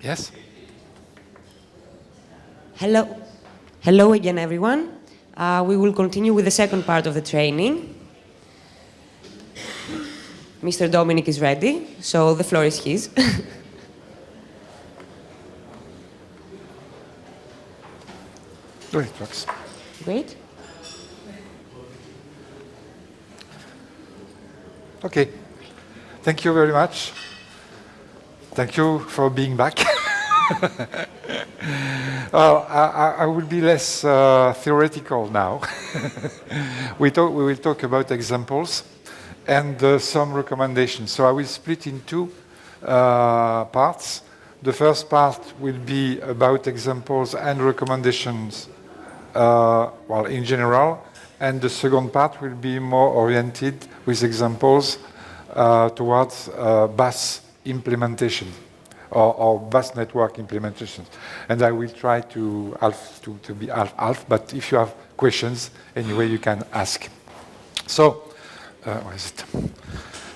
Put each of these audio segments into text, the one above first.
Yes? Hello. Hello again, everyone. We will continue with the second part of the training. Mr. Dominic is ready, so the floor is his. Great, works. Great. Okay. Thank you very much. Thank you for being back. I will be less theoretical now. We will talk about examples and some recommendations. So I will split in two parts. The first part will be about examples and recommendations, in general, and the second part will be more oriented with examples towards bus implementation or bus network implementation. And I will try to be half, but if you have questions, anyway, you can ask. So, where is it?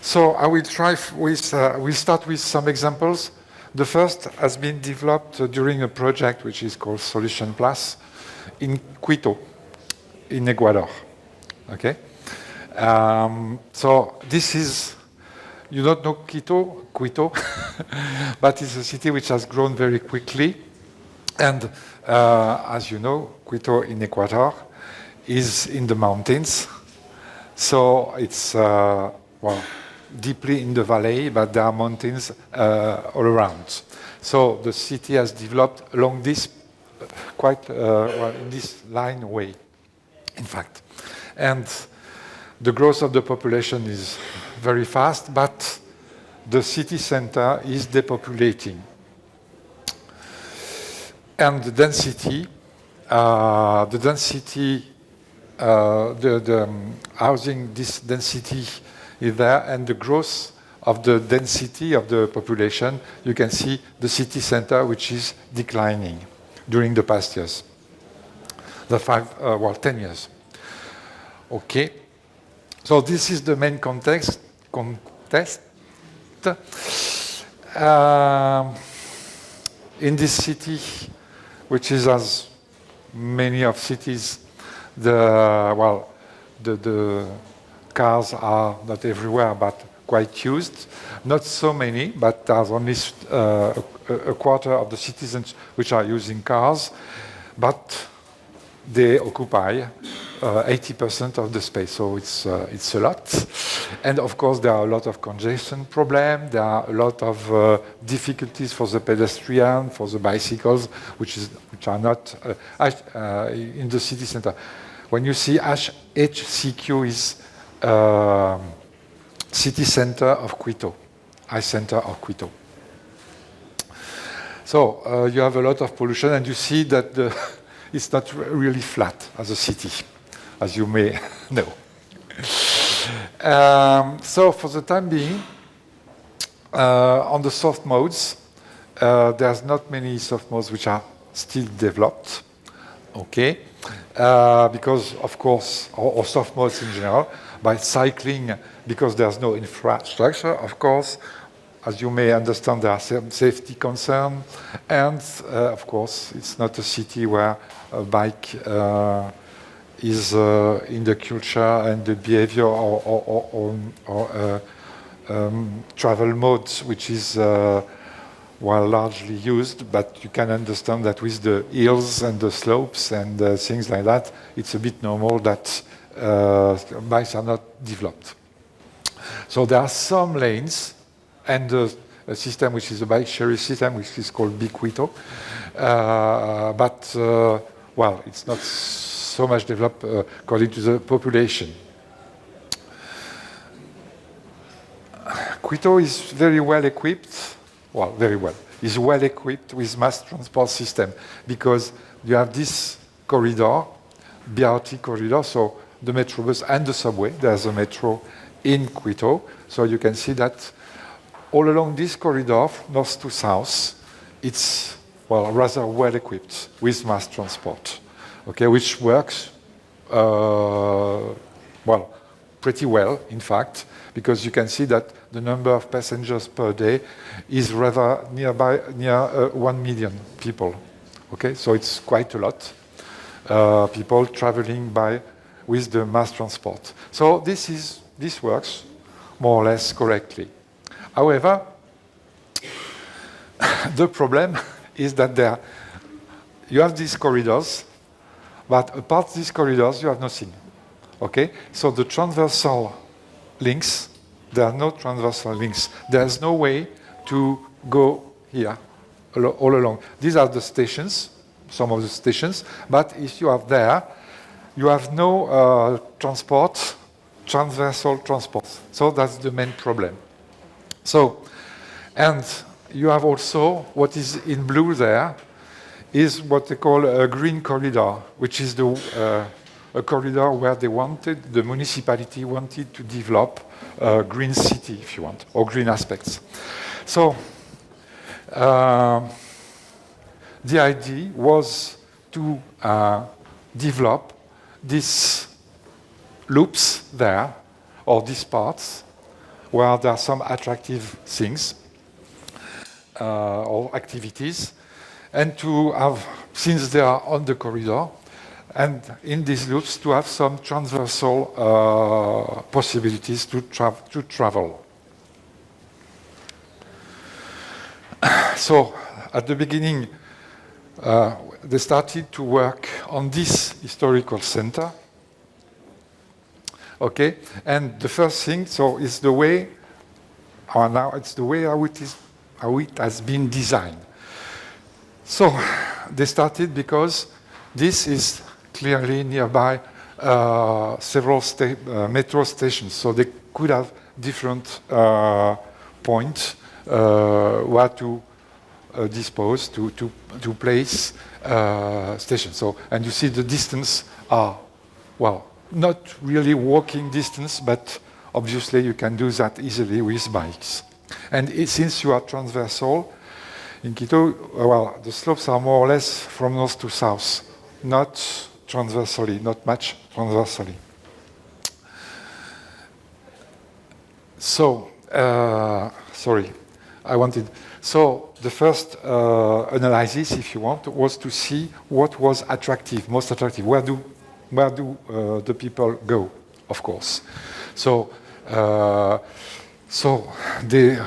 So I will try with, we'll start with some examples. The first has been developed during a project which is called Solution Plus in Quito, in Ecuador. Okay? So this is, you don't know Quito, but it's a city which has grown very quickly. And as you know, Quito in Ecuador is in the mountains. So it's, deeply in the valley, but there are mountains all around. So the city has developed along this in this line way, in fact. And the growth of the population is very fast, but the city center is depopulating. And the density, housing, this density is there, and the growth of the density of the population, you can see the city center, which is declining during the past years, 10 years. Okay, so this is the main context. In this city, which is as many of cities, the cars are not everywhere, but quite used. Not so many, but there's only a quarter of the citizens which are using cars, but they occupy 80% of the space, so it's a lot. And of course, there are a lot of congestion problems. There are a lot of difficulties for the pedestrian, for the bicycles, which are not in the city center. When you see HCQ is city center of Quito, I-center of Quito. So you have a lot of pollution, and you see that it's not really flat as a city, as you may know. So for the time being, on the soft modes, there's not many soft modes which are still developed, okay? Because, of course, or soft modes in general, by cycling, because there's no infrastructure, of course, as you may understand, there are some safety concerns, and of course, it's not a city where a bike is in the culture and the behavior or travel modes, which is largely used, but you can understand that with the hills and the slopes and things like that, it's a bit normal that bikes are not developed. So there are some lanes and a system which is a bike sharing system, which is called Biquito, but it's not so much developed according to the population. Quito is very well equipped, is well equipped with mass transport system because you have this corridor, BRT corridor, so the Metrobus and the subway. There's a metro in Quito, so you can see that all along this corridor, north to south, it's rather well equipped with mass transport, okay, which works pretty well, in fact, because you can see that the number of passengers per day is rather near 1 million people. Okay, so it's quite a lot. People traveling with the mass transport. So this works more or less correctly. However, the problem is that you have these corridors, but apart these corridors, you have nothing. Okay, so the transversal links, there are no transversal links. There's no way to go here all along. These are the stations, some of the stations, but if you are there, you have no transversal transport. So that's the main problem. So, and you have also what is in blue there is what they call a green corridor, which is a corridor where the municipality wanted to develop a green city, if you want, or green aspects. So the idea was to develop these loops there, or these parts, where there are some attractive things or activities, and to have, since they are on the corridor, and in these loops to have some transversal possibilities to travel. So at the beginning, they started to work on this historical center. Okay, and the first thing, so is the way, or now it's the way how it has been designed. So they started because this is clearly nearby several metro stations, so they could have different points where to dispose, to place stations. So, and you see the distance are, well, not really walking distance, but obviously you can do that easily with bikes. And since you are transversal, in Quito, well, the slopes are more or less from north to south, not transversally, not much transversally. So, sorry, so the first analysis, if you want, was to see what was attractive, most attractive. Where do the people go, of course. So, they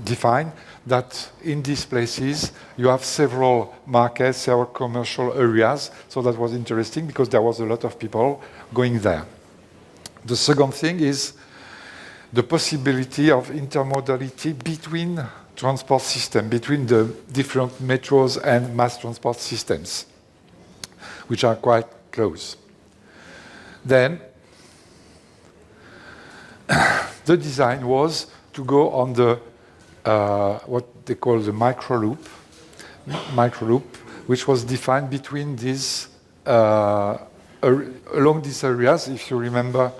define that in these places you have several markets, several commercial areas. So that was interesting because there was a lot of people going there. The second thing is the possibility of intermodality between transport systems, between the different metros and mass transport systems, which are quite close. Then the design was to go on the what they call the micro loop, which was defined between these along these areas. If you remember